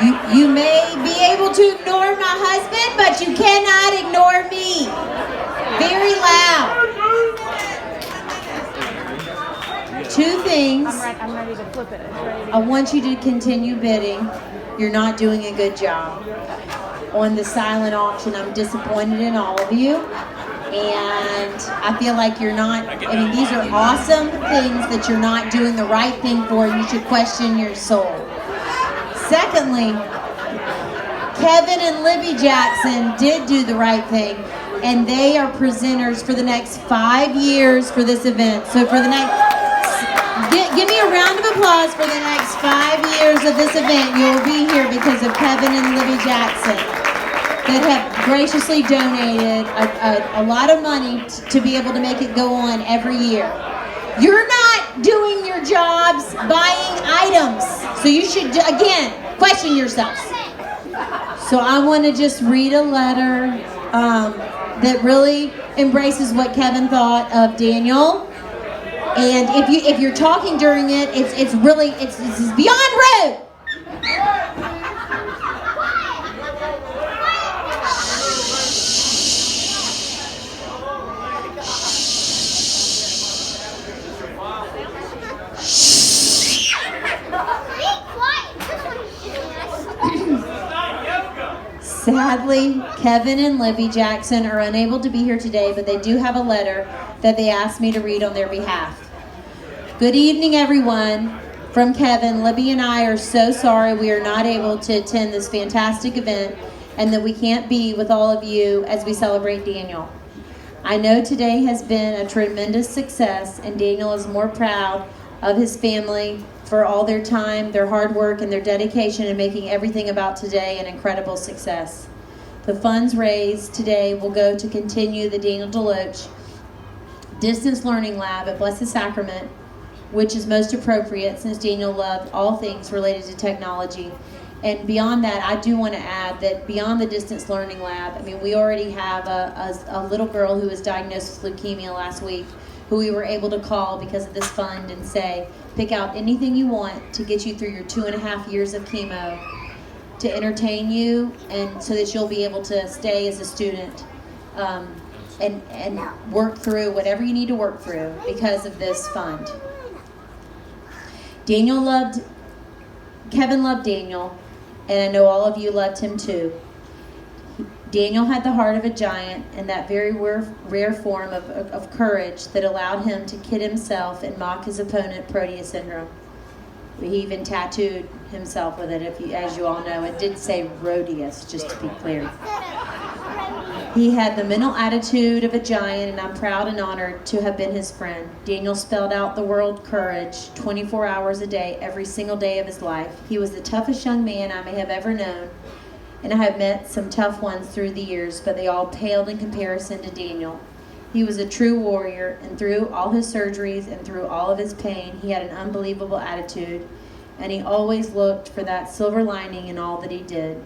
You may be able to ignore my husband, but you cannot ignore me. Very loud. Two things. I'm ready to flip it. I want you to continue bidding. You're not doing a good job. On the silent auction, I'm disappointed in all of you. And I feel like you're not, these are awesome things that you're not doing the right thing for. You should question your soul. Secondly, Kevin and Libby Jackson did do the right thing, and they are presenters for the next 5 years for this event. So for the next, give me a round of applause for the next 5 years of this event. You will be here because of Kevin and Libby Jackson, that have graciously donated a lot of money to be able to make it go on every year. You're not doing your jobs buying items, so you should, again, question yourselves. So I want to just read a letter that really embraces what Kevin thought of Daniel. And if you're talking during it, it's beyond rude. Sadly, Kevin and Libby Jackson are unable to be here today, but they do have a letter that they asked me to read on their behalf. Good evening, everyone. From Kevin, Libby and I are so sorry we are not able to attend this fantastic event and that we can't be with all of you as we celebrate Daniel. I know today has been a tremendous success, and Daniel is more proud of his family for all their time, their hard work, and their dedication in making everything about today an incredible success. The funds raised today will go to continue the Daniel DeLoach Distance Learning Lab at Blessed Sacrament, which is most appropriate since Daniel loved all things related to technology. And beyond that, I do want to add that beyond the Distance Learning Lab, we already have a little girl who was diagnosed with leukemia last week, who we were able to call because of this fund and say, pick out anything you want to get you through your 2.5 years of chemo, to entertain you, and so that you'll be able to stay as a student and work through whatever you need to work through because of this fund. Kevin loved Daniel, and I know all of you loved him too. Daniel had the heart of a giant and that very rare form of courage that allowed him to kid himself and mock his opponent, Proteus syndrome. He even tattooed himself with it, as you all know. It did say Rhodius, just to be clear. He had the mental attitude of a giant, and I'm proud and honored to have been his friend. Daniel spelled out the word courage 24 hours a day, every single day of his life. He was the toughest young man I may have ever known, and I have met some tough ones through the years, but they all paled in comparison to Daniel. He was a true warrior, and through all his surgeries and through all of his pain, he had an unbelievable attitude, and he always looked for that silver lining in all that he did.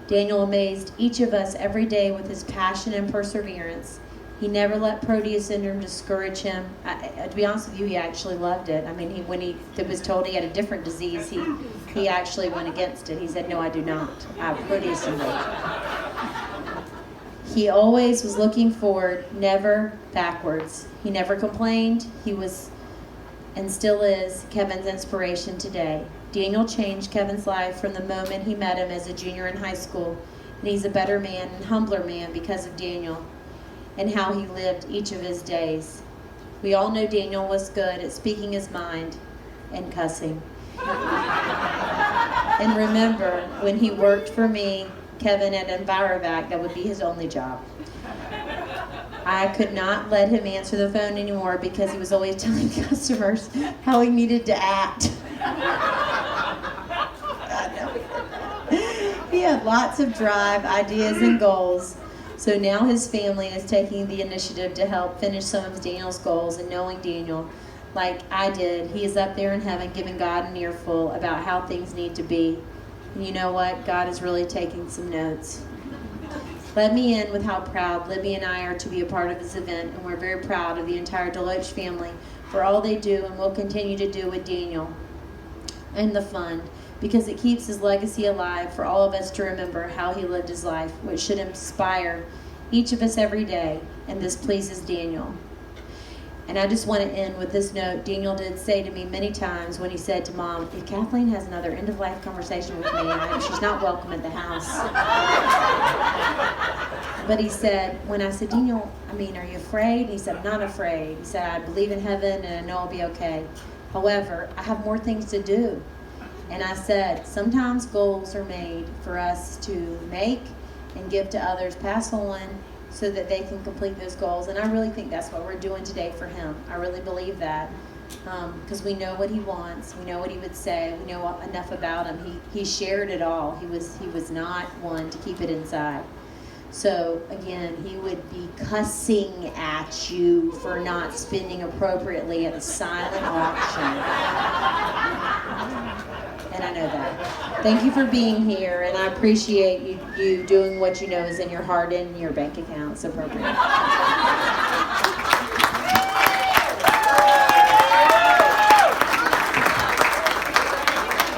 Daniel amazed each of us every day with his passion and perseverance. He never let Proteus syndrome discourage him. To be honest with you, he actually loved it. When he was told he had a different disease, he actually went against it. He said, "No, I do not. I have Proteus syndrome." He always was looking forward, never backwards. He never complained. He was, and still is, Kevin's inspiration today. Daniel changed Kevin's life from the moment he met him as a junior in high school, and he's a better man and humbler man because of Daniel and how he lived each of his days. We all know Daniel was good at speaking his mind and cussing. And remember, when he worked for me, Kevin, at Envirovac, that would be his only job. I could not let him answer the phone anymore because he was always telling customers how he needed to act. He had lots of drive, ideas, and goals. So now his family is taking the initiative to help finish some of Daniel's goals, and knowing Daniel, like I did, he is up there in heaven giving God an earful about how things need to be. And you know what? God is really taking some notes. Let me end with how proud Libby and I are to be a part of this event, and we're very proud of the entire DeLoach family for all they do and will continue to do with Daniel. and the fund, because it keeps his legacy alive for all of us to remember how he lived his life, which should inspire each of us every day, and this pleases Daniel. And I just want to end with this note. Daniel did say to me many times when he said to Mom, if Kathleen has another end-of-life conversation with me, she's not welcome at the house. But he said, when I said, Daniel, are you afraid? And he said, I'm not afraid. He said, I believe in heaven and I know I'll be okay. However, I have more things to do. And I said, sometimes goals are made for us to make and give to others, pass on, so that they can complete those goals. And I really think that's what we're doing today for him. I really believe that, because we know what he wants, we know what he would say, we know enough about him. He shared it all. He was not one to keep it inside. So again, he would be cussing at you for not spending appropriately at the silent auction. And I know that. Thank you for being here, and I appreciate you doing what you know is in your heart and your bank accounts appropriate.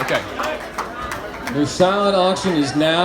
Okay. The silent auction is now